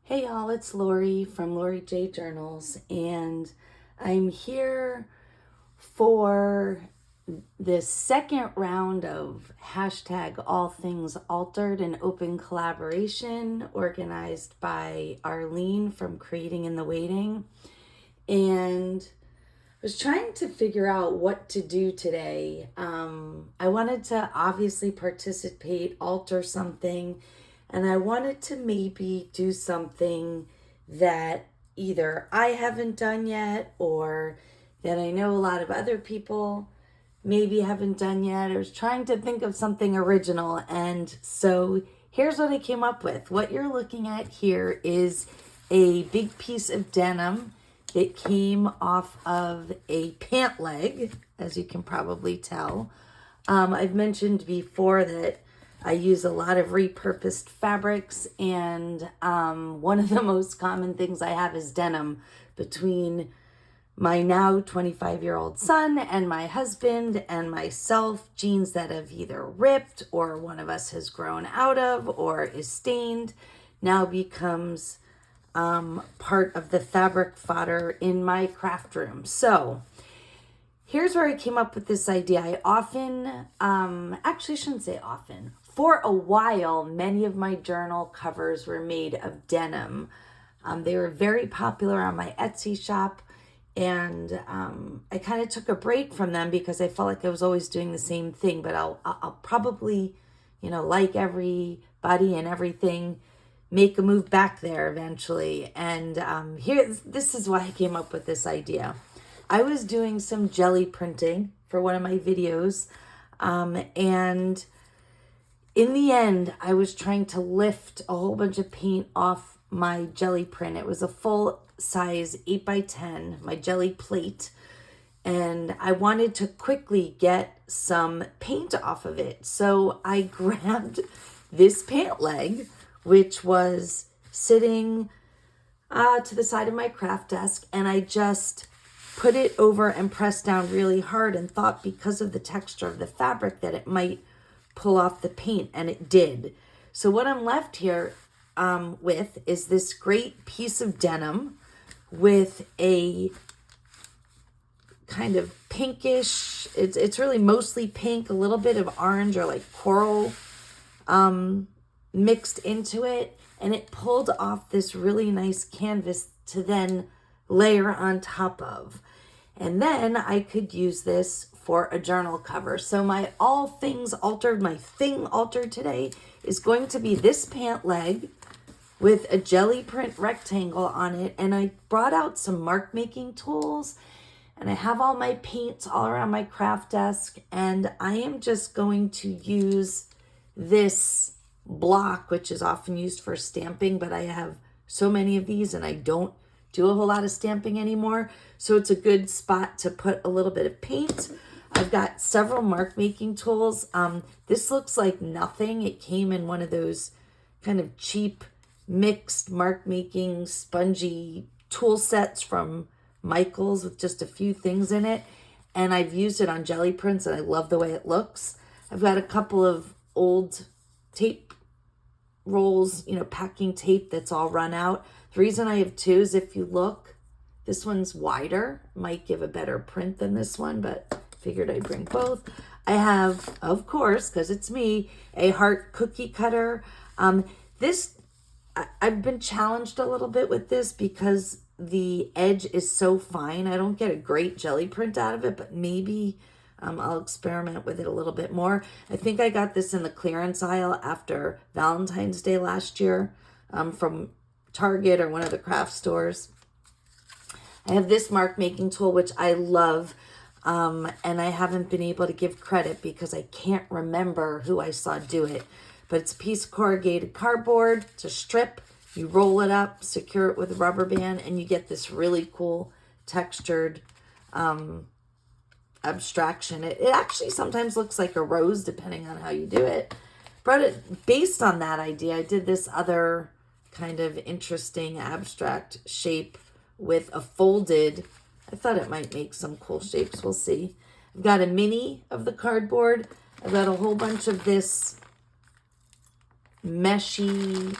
Hey y'all, it's Lori from Lori J Journals, and I'm here for this second round of hashtag All Things Altered and open collaboration organized by Arlene from Creating in the Waiting. And I was trying to figure out what to do today. I wanted to obviously participate, alter something, and I wanted to maybe do something that either I haven't done yet or that I know a lot of other people maybe haven't done yet. I was trying to think of something original, and so here's what I came up with. What you're looking at here is a big piece of denim. It came off of a pant leg, as you can probably tell. I've mentioned before that I use a lot of repurposed fabrics, and one of the most common things I have is denim between my now 25-year-old son and my husband and myself. Jeans that have either ripped or one of us has grown out of or is stained now becomes part of the fabric fodder in my craft room. So here's where I came up with this idea. I often, actually shouldn't say often, for a while, many of my journal covers were made of denim. They were very popular on my Etsy shop, and I kind of took a break from them because I felt like I was always doing the same thing. But I'll probably, like everybody and everything, make a move back there eventually. And this is why I came up with this idea. I was doing some jelly printing for one of my videos, and in the end, I was trying to lift a whole bunch of paint off my jelly print. It was a full size 8x10, my jelly plate, and I wanted to quickly get some paint off of it. So I grabbed this pant leg, which was sitting to the side of my craft desk, and I just put it over and pressed down really hard and thought because of the texture of the fabric that it might pull off the paint, and it did. So what I'm left here with is this great piece of denim with a kind of pinkish, it's really mostly pink, a little bit of orange or like coral mixed into it, and it pulled off this really nice canvas to then layer on top of. And then I could use this for a journal cover. So my all things altered, my thing altered today is going to be this pant leg with a jelly print rectangle on it. And I brought out some mark making tools, and I have all my paints all around my craft desk, and I am just going to use this block, which is often used for stamping, but I have so many of these and I don't do a whole lot of stamping anymore. So it's a good spot to put a little bit of paint. I've got several mark making tools. This looks like nothing. It came in one of those kind of cheap mixed mark making spongy tool sets from Michael's with just a few things in it. And I've used it on jelly prints and I love the way it looks. I've got a couple of old tape rolls, packing tape that's all run out. The reason I have two is if you look, this one's wider, might give a better print than this one, but figured I'd bring both. I have, of course, because it's me, a heart cookie cutter. I've been challenged a little bit with this because the edge is so fine. I don't get a great jelly print out of it, but maybe I'll experiment with it a little bit more. I think I got this in the clearance aisle after Valentine's Day last year from Target or one of the craft stores. I have this mark making tool, which I love, and I haven't been able to give credit because I can't remember who I saw do it. But it's a piece of corrugated cardboard. It's a strip. You roll it up, secure it with a rubber band, and you get this really cool textured abstraction. It actually sometimes looks like a rose depending on how you do it. But based on that idea, I did this other kind of interesting abstract shape with a folded. I thought it might make some cool shapes. We'll see. I've got a mini of the cardboard. I've got a whole bunch of this meshy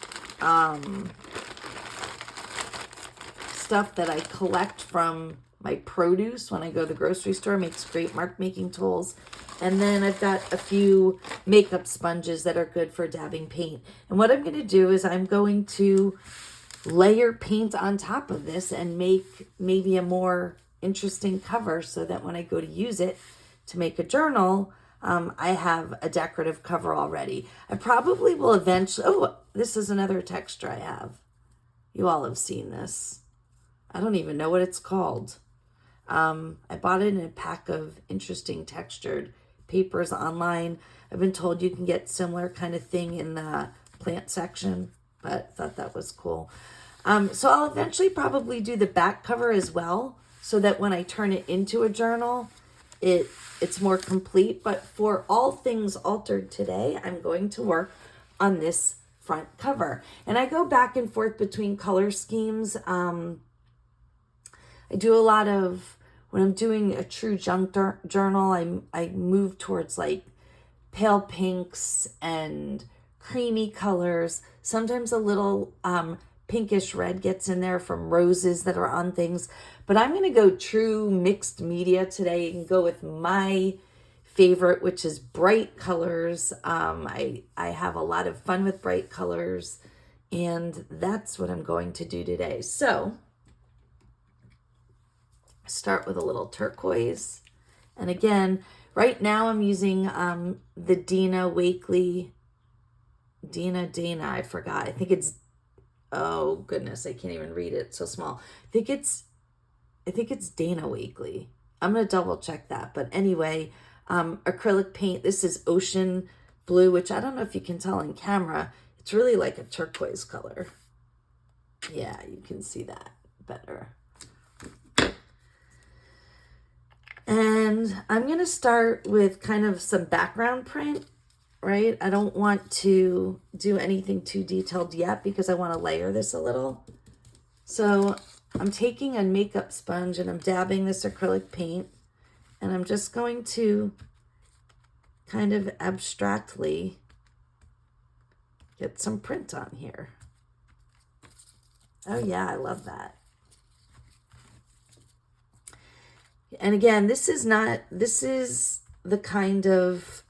stuff that I collect from my produce when I go to the grocery store. Makes great mark making tools. And then I've got a few makeup sponges that are good for dabbing paint. And what I'm going to do is I'm going to layer paint on top of this and make maybe a more interesting cover so that when I go to use it to make a journal, I have a decorative cover already. I probably will eventually, oh, this is another texture I have. You all have seen this. I don't even know what it's called. I bought it in a pack of interesting textured papers online. I've been told you can get similar kind of thing in the plant section, but thought that was cool. So I'll eventually probably do the back cover as well, so that when I turn it into a journal, it's more complete. But for all things altered today, I'm going to work on this front cover. And I go back and forth between color schemes. I do a lot of, when I'm doing a true junk journal, I move towards like pale pinks and creamy colors. Sometimes a little pinkish red gets in there from roses that are on things. But I'm going to go true mixed media today and go with my favorite, which is bright colors. I have a lot of fun with bright colors, and that's what I'm going to do today. So start with a little turquoise. And again, right now I'm using the Dana, I forgot. I think it's, oh goodness, I can't even read it. It's so small. I think it's Dana Wakley. I'm going to double check that. But anyway, acrylic paint. This is ocean blue, which I don't know if you can tell in camera. It's really like a turquoise color. Yeah, you can see that better. And I'm going to start with kind of some background print, right? I don't want to do anything too detailed yet because I want to layer this a little. So I'm taking a makeup sponge and I'm dabbing this acrylic paint, and I'm just going to kind of abstractly get some print on here. Oh yeah, I love that. And again, this is the kind of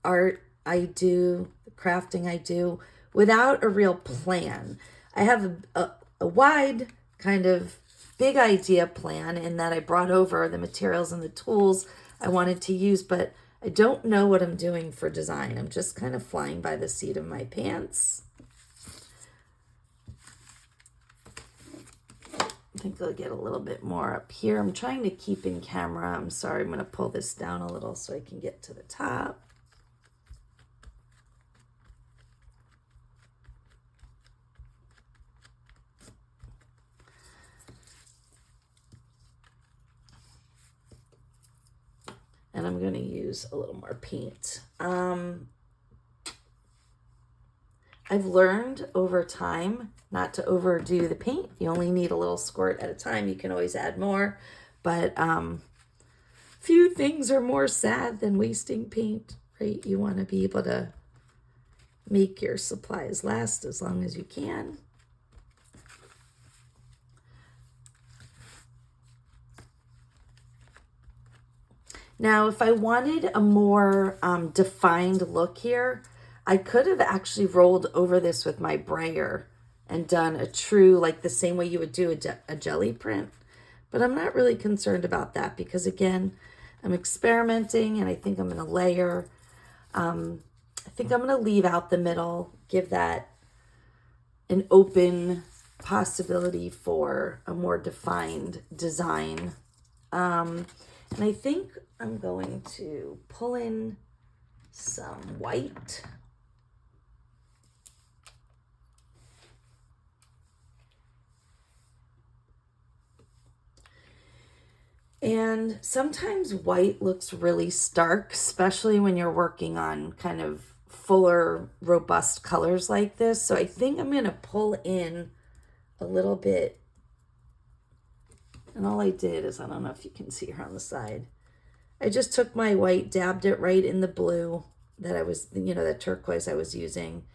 art I do, the crafting I do without a real plan. I have a wide kind of big idea plan in that I brought over the materials and the tools I wanted to use, but I don't know what I'm doing for design. I'm just kind of flying by the seat of my pants. I think I'll get a little bit more up here. I'm trying to keep in camera. I'm sorry, I'm going to pull this down a little so I can get to the top. And I'm going to use a little more paint. I've learned over time not to overdo the paint. You only need a little squirt at a time. You can always add more, but few things are more sad than wasting paint, right? You want to be able to make your supplies last as long as you can. Now, if I wanted a more defined look here, I could have actually rolled over this with my brayer and done a true, like the same way you would do a jelly print. But I'm not really concerned about that because, again, I'm experimenting and I think I'm going to layer. I think I'm going to leave out the middle, give that an open possibility for a more defined design. And I think I'm going to pull in some white. And sometimes white looks really stark, especially when you're working on kind of fuller, robust colors like this. So I think I'm going to pull in a little bit. And all I did is, I don't know if you can see her on the side. I just took my white, dabbed it right in the blue that I was, the turquoise I was using,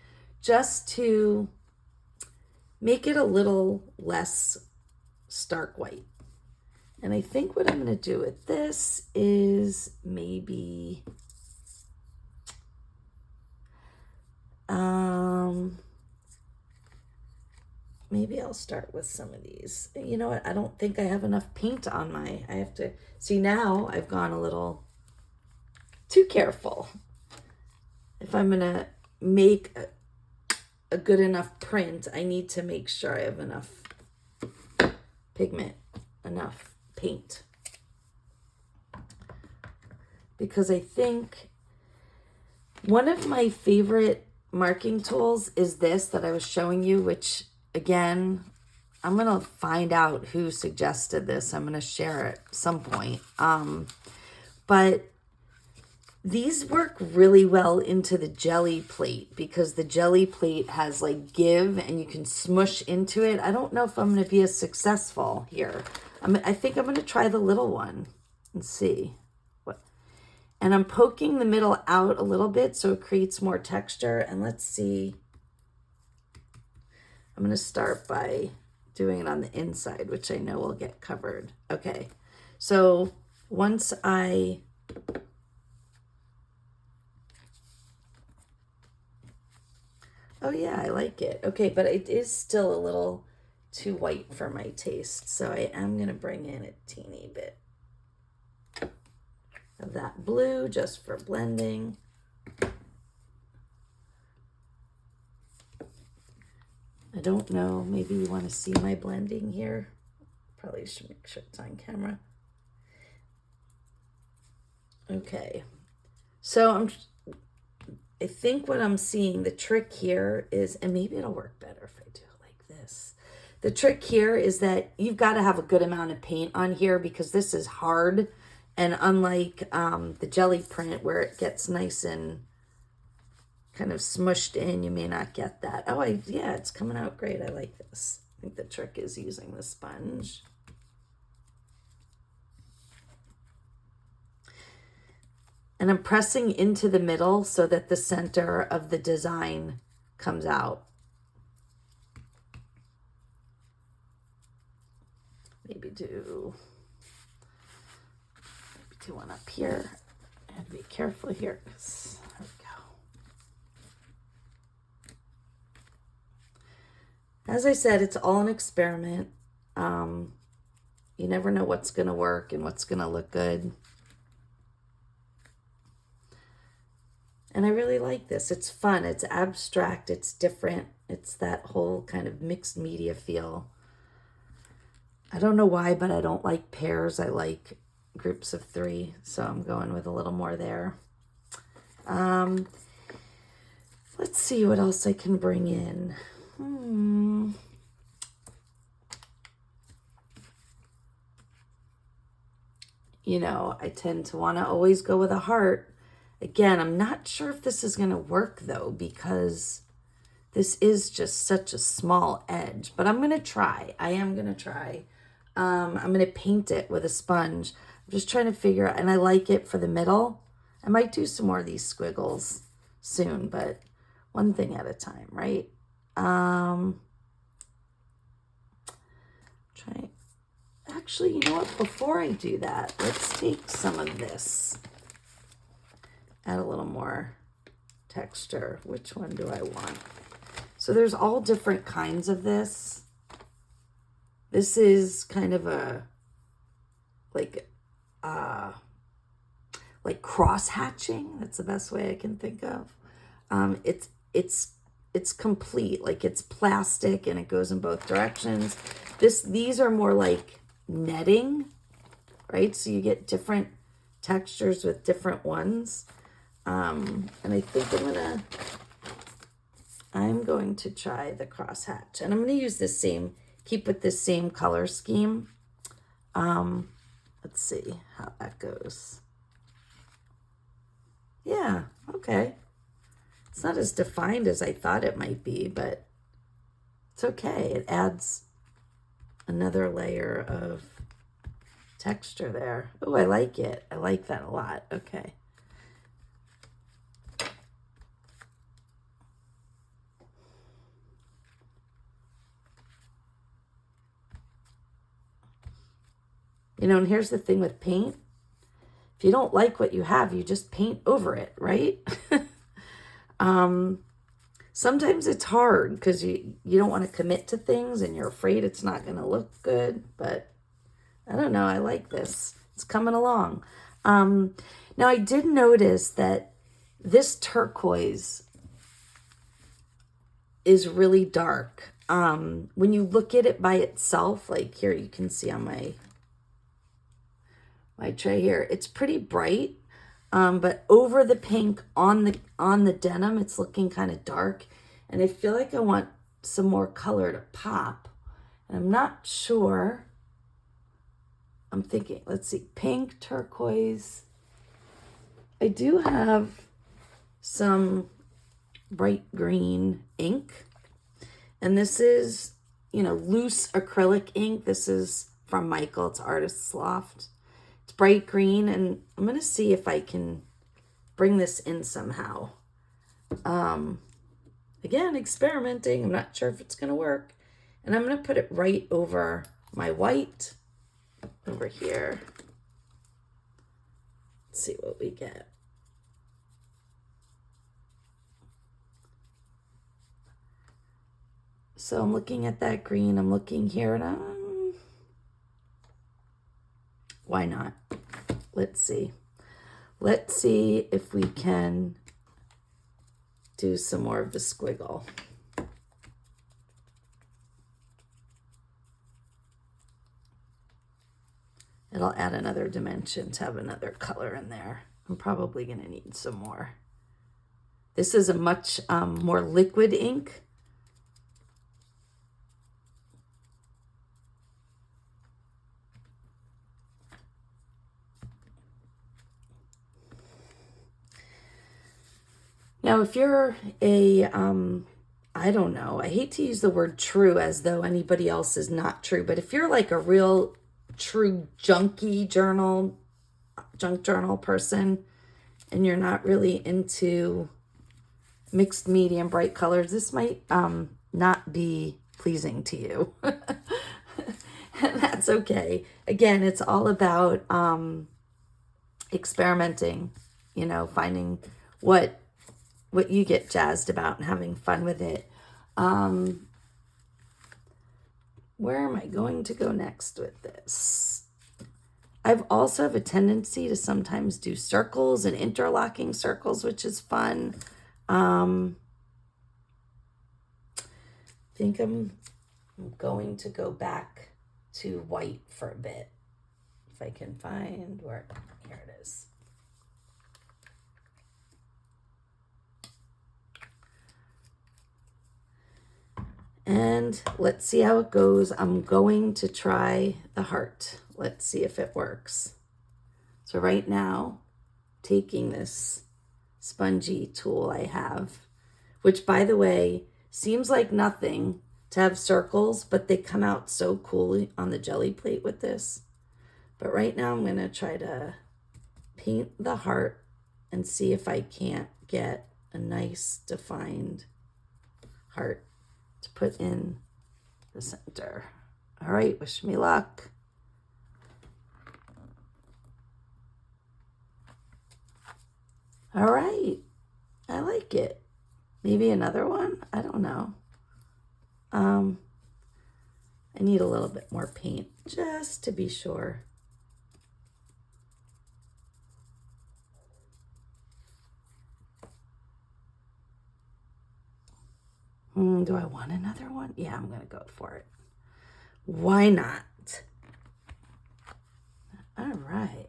just to make it a little less stark white. And I think what I'm going to do with this is maybe, maybe I'll start with some of these. You know what? I don't think I have enough paint on my, I have to, see now I've gone a little too careful. If I'm going to make a good enough print, I need to make sure I have enough pigment, enough paint. Because I think one of my favorite marking tools is this that I was showing you, which again, I'm going to find out who suggested this. I'm going to share it at some point. But these work really well into the jelly plate because the jelly plate has like give and you can smush into it. I don't know if I'm going to be as successful here. I think I'm going to try the little one and see. And I'm poking the middle out a little bit so it creates more texture. And let's see. I'm going to start by doing it on the inside, which I know will get covered. Okay. So once I... Oh yeah, I like it. Okay, but it is still a little too white for my taste. So I am going to bring in a teeny bit of that blue just for blending. I don't know, maybe you want to see my blending here. Probably should make sure it's on camera. Okay, so I think what I'm seeing, the trick here is, and maybe it'll work better if I do it like this. The trick here is that you've got to have a good amount of paint on here because this is hard. And unlike the jelly print where it gets nice and kind of smushed in, you may not get that. Oh, yeah, it's coming out great. I like this. I think the trick is using the sponge. And I'm pressing into the middle so that the center of the design comes out. Maybe do one up here. I have to be careful here. There we go. As I said, it's all an experiment. You never know what's going to work and what's going to look good. And I really like this. It's fun. It's abstract. It's different. It's that whole kind of mixed media feel. I don't know why, but I don't like pairs. I like groups of 3, so I'm going with a little more there. Let's see what else I can bring in. You know, I tend to want to always go with a heart. Again, I'm not sure if this is going to work though, because this is just such a small edge, but I'm going to try. I am going to try. I'm going to paint it with a sponge. I'm just trying to figure out, and I like it for the middle. I might do some more of these squiggles soon, but one thing at a time, right? Actually, you know what? Before I do that, let's take some of this. Add a little more texture. Which one do I want? So there's all different kinds of this. This is kind of a like cross hatching. That's the best way I can think of. It's complete, like it's plastic and it goes in both directions. These are more like netting, right? So you get different textures with different ones. And I think I'm going to try the crosshatch, and I'm going to use this keep with this same color scheme. Let's see how that goes. Yeah, okay. It's not as defined as I thought it might be, but it's okay. It adds another layer of texture there. Oh, I like it. I like that a lot. Okay. You know, and here's the thing with paint. If you don't like what you have, you just paint over it, right? Sometimes it's hard because you don't want to commit to things and you're afraid it's not going to look good. But I don't know. I like this. It's coming along. Now, I did notice that this turquoise is really dark. When you look at it by itself, like here you can see on my tray here, it's pretty bright. But over the pink on the denim, it's looking kind of dark. And I feel like I want some more color to pop. And I'm not sure. I'm thinking, let's see, pink, turquoise. I do have some bright green ink. And this is, you know, loose acrylic ink. This is from Michael. It's Artist's Loft. It's bright green, and I'm going to see if I can bring this in somehow. Again, experimenting. I'm not sure if it's going to work. And I'm going to put it right over my white over here. Let's see what we get. So I'm looking at that green. I'm looking here, and why not? Let's see. Let's see if we can do some more of the squiggle. It'll add another dimension to have another color in there. I'm probably going to need some more. This is a much more liquid ink. Now, if you're a, I don't know, I hate to use the word true as though anybody else is not true, but if you're like a real true junk journal person, and you're not really into mixed media and bright colors, this might not be pleasing to you. And that's okay. Again, it's all about experimenting, you know, finding what you get jazzed about and having fun with it. Where am I going to go next with this? I've also have a tendency to sometimes do circles and interlocking circles, which is fun. I think I'm going to go back to white for a bit. If I can find where, here it is. And let's see how it goes. I'm going to try the heart. Let's see if it works. So right now, taking this spongy tool I have, which by the way, seems like nothing to have circles, but they come out so cool on the jelly plate with this. But right now I'm going to try to paint the heart and see if I can't get a nice defined heart to put in the center. All right, wish me luck. All right, I like it. Maybe another one? I don't know. I need a little bit more paint just to be sure. Do I want another one? Yeah, I'm going to go for it. Why not? All right.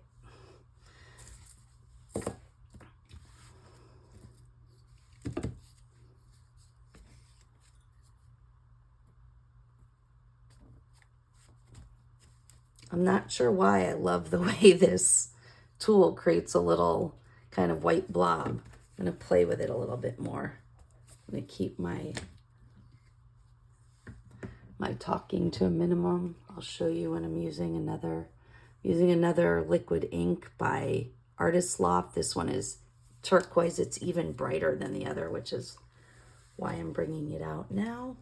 I'm not sure why I love the way this tool creates a little kind of white blob. I'm going to play with it a little bit more. I'm going to keep my talking to a minimum. I'll show you when I'm using another liquid ink by Artist's Loft. This one is turquoise. It's even brighter than the other, which is why I'm bringing it out now.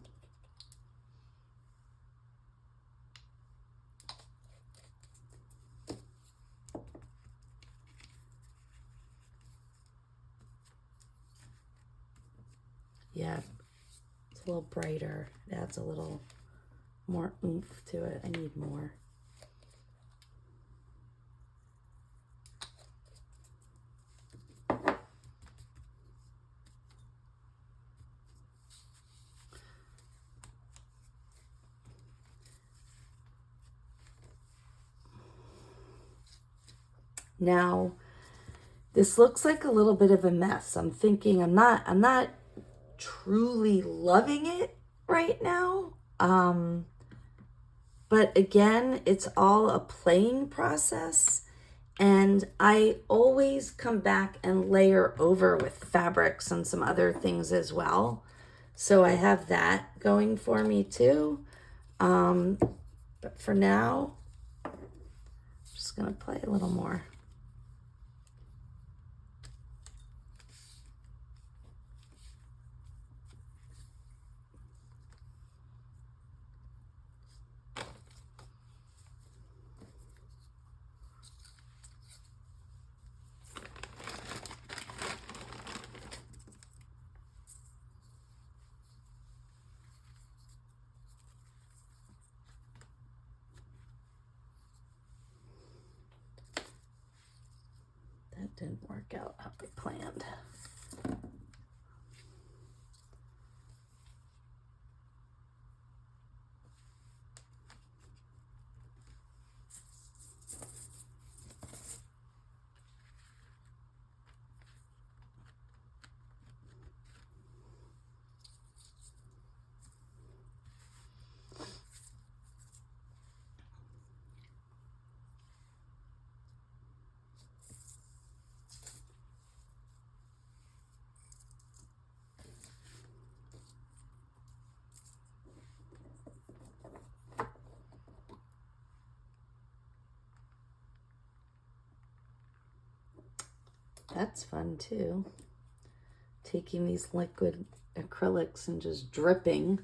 a little brighter. It adds a little more oomph to it. I need more. Now, this looks like a little bit of a mess. I'm thinking I'm not truly loving it right now. But again, it's all a playing process. And I always come back and layer over with fabrics and some other things as well. So I have that going for me too. But for now, I'm just gonna play a little more. That didn't work out how I planned. That's fun too. Taking these liquid acrylics and just dripping.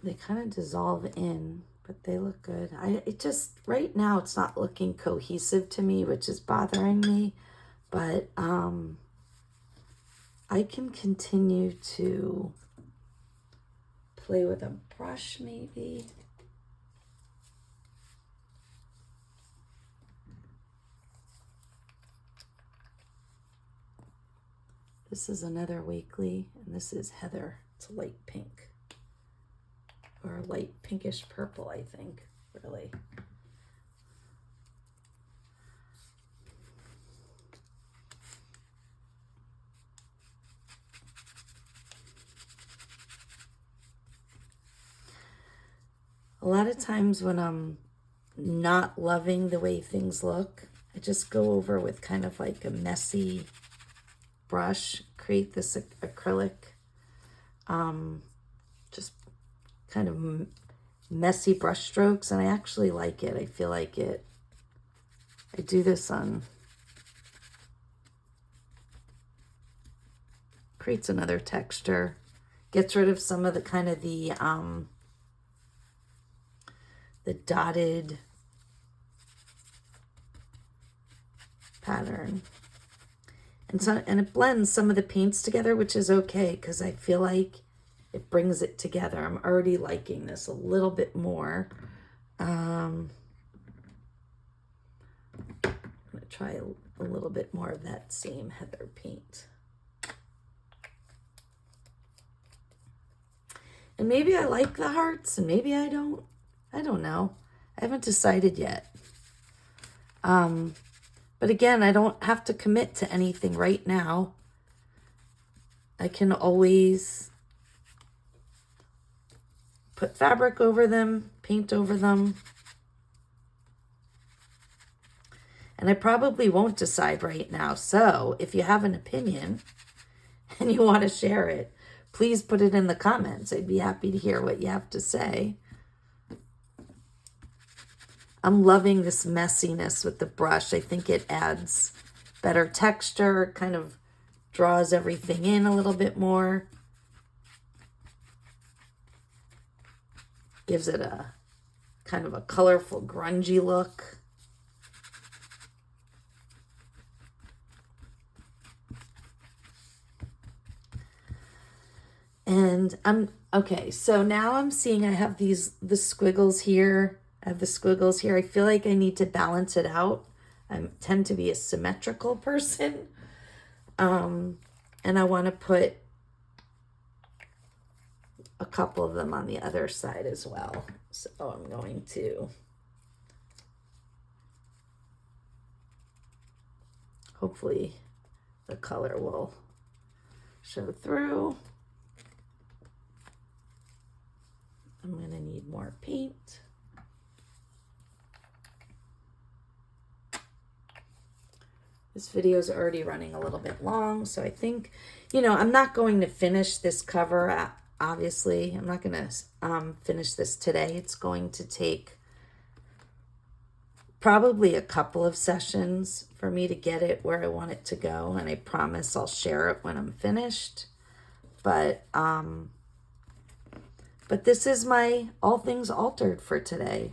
They kind of dissolve in, but they look good. It just, right now it's not looking cohesive to me, which is bothering me, but I can continue to play with a brush maybe. This is another Wakely, and this is Heather. It's a light pink, or a light pinkish purple, I think, really. A lot of times when I'm not loving the way things look, I just go over with kind of like a messy brush, create this acrylic, just kind of messy brush strokes, and I actually like it. I feel like it. I do this on, creates another texture, gets rid of some of the kind of the dotted pattern. And it blends some of the paints together, which is okay because I feel like it brings it together. I'm already liking this a little bit more. I'm going to try a little bit more of that same Heather paint. And maybe I like the hearts and maybe I don't. I don't know. I haven't decided yet. But again, I don't have to commit to anything right now. I can always put fabric over them, paint over them. And I probably won't decide right now. So if you have an opinion and you want to share it, please put it in the comments. I'd be happy to hear what you have to say. I'm loving this messiness with the brush. I think it adds better texture, kind of draws everything in a little bit more. Gives it a kind of a colorful, grungy look. And okay, so now I'm seeing I have the squiggles here. I have the squiggles here. I feel like I need to balance it out. I tend to be a symmetrical person. And I want to put a couple of them on the other side as well. So I'm going to hopefully the color will show through. I'm going to need more paint. This video is already running a little bit long, so I think, you know, I'm not going to finish this cover. Obviously, I'm not going to finish this today. It's going to take probably a couple of sessions for me to get it where I want it to go, and I promise I'll share it when I'm finished. But this is my All Things Altered for today.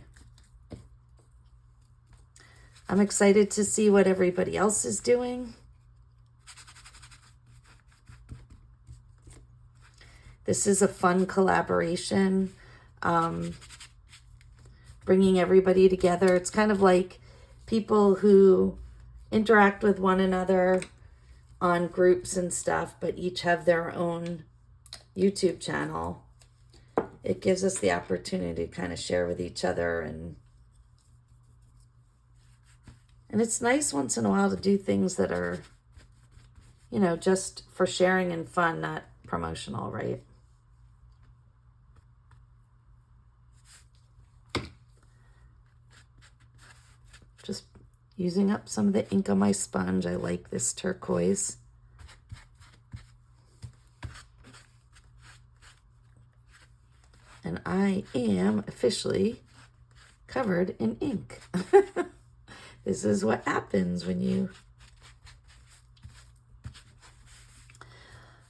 I'm excited to see what everybody else is doing. This is a fun collaboration, bringing everybody together. It's kind of like people who interact with one another on groups and stuff, but each have their own YouTube channel. It gives us the opportunity to kind of share with each other, and it's nice once in a while to do things that are, you know, just for sharing and fun, not promotional, right? Just using up some of the ink on my sponge. I like this turquoise. And I am officially covered in ink. This is what happens when you...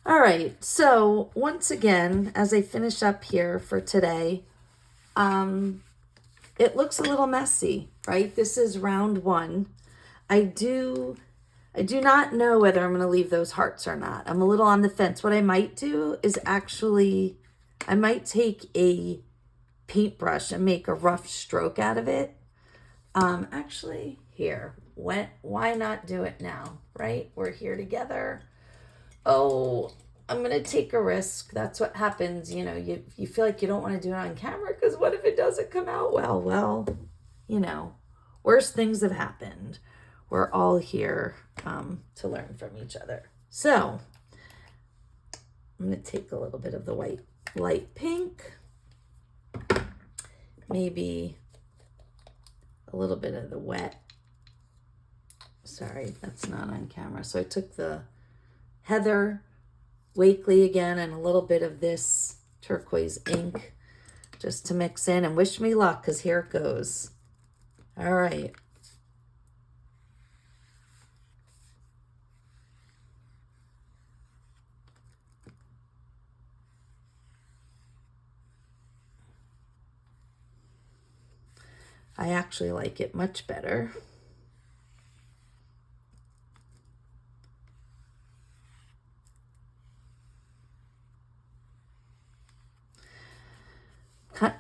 All right, so once again, as I finish up here for today, it looks a little messy, right? This is round one. I do not know whether I'm going to leave those hearts or not. I'm a little on the fence. What I might do is actually, I might take a paintbrush and make a rough stroke out of it. Actually, here, why not do it now, right? We're here together. Oh, I'm going to take a risk. That's what happens. You know, you feel like you don't want to do it on camera because what if it doesn't come out well? Well, you know, worse things have happened. We're all here to learn from each other. So I'm going to take a little bit of the white light pink, maybe a little bit of the wet. Sorry, that's not on camera. So I took the Heather Wakely again and a little bit of this turquoise ink just to mix in, and wish me luck because here it goes. All right. I actually like it much better.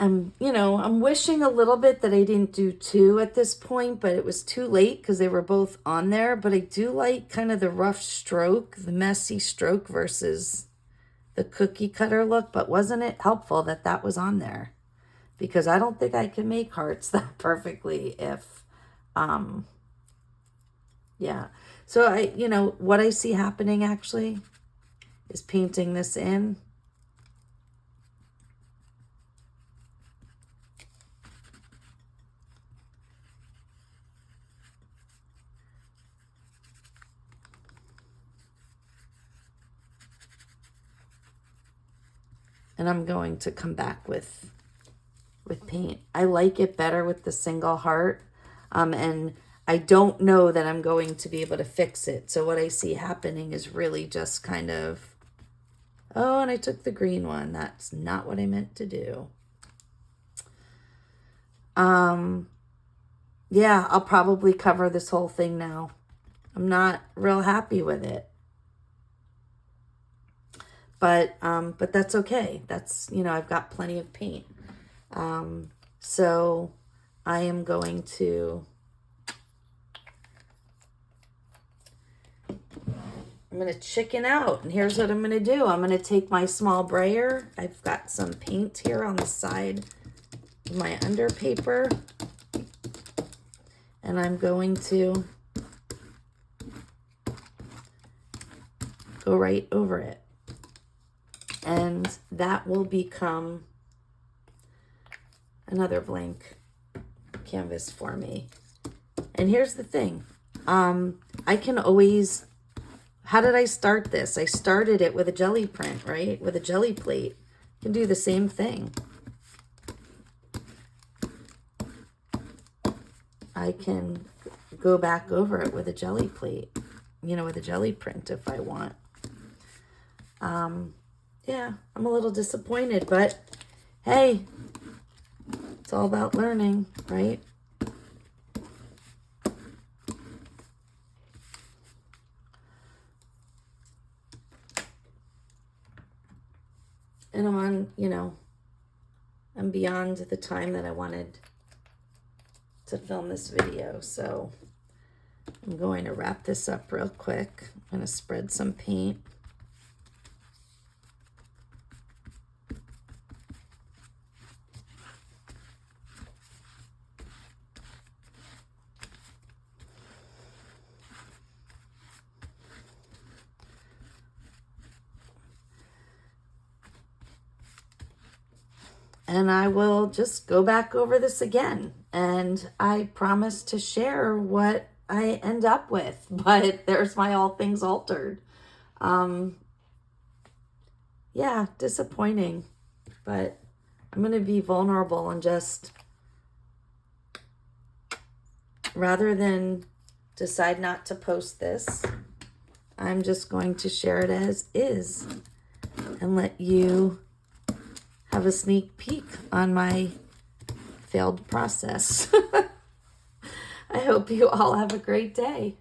I'm wishing a little bit that I didn't do two at this point, but it was too late because they were both on there. But I do like kind of the rough stroke, the messy stroke versus the cookie cutter look. But wasn't it helpful that that was on there? Because I don't think I can make hearts that perfectly if, yeah. So what I see happening actually is painting this in. And I'm going to come back with paint. I like it better with the single heart. And I don't know that I'm going to be able to fix it. So what I see happening is really just kind of, oh, and I took the green one. That's not what I meant to do. Yeah, I'll probably cover this whole thing now. I'm not real happy with it. But that's okay. That's, you know, I've got plenty of paint. So I am going to, I'm going to chicken out. And here's what I'm going to do. I'm going to take my small brayer. I've got some paint here on the side of my under paper. And I'm going to go right over it. And that will become another blank canvas for me. And here's the thing. I can always, how did I start this? I started it with a jelly print, right? With a jelly plate. You can do the same thing. I can go back over it with a jelly plate, you know, with a jelly print if I want. Yeah, I'm a little disappointed, but hey, it's all about learning, right? And I'm on, you know, I'm beyond the time that I wanted to film this video, so I'm going to wrap this up real quick. I'm going to spread some paint. And I will just go back over this again. And I promise to share what I end up with. But there's my All Things Altered. Yeah, disappointing. But I'm going to be vulnerable and just, rather than decide not to post this, I'm just going to share it as is and let you have a sneak peek on my failed process. I hope you all have a great day.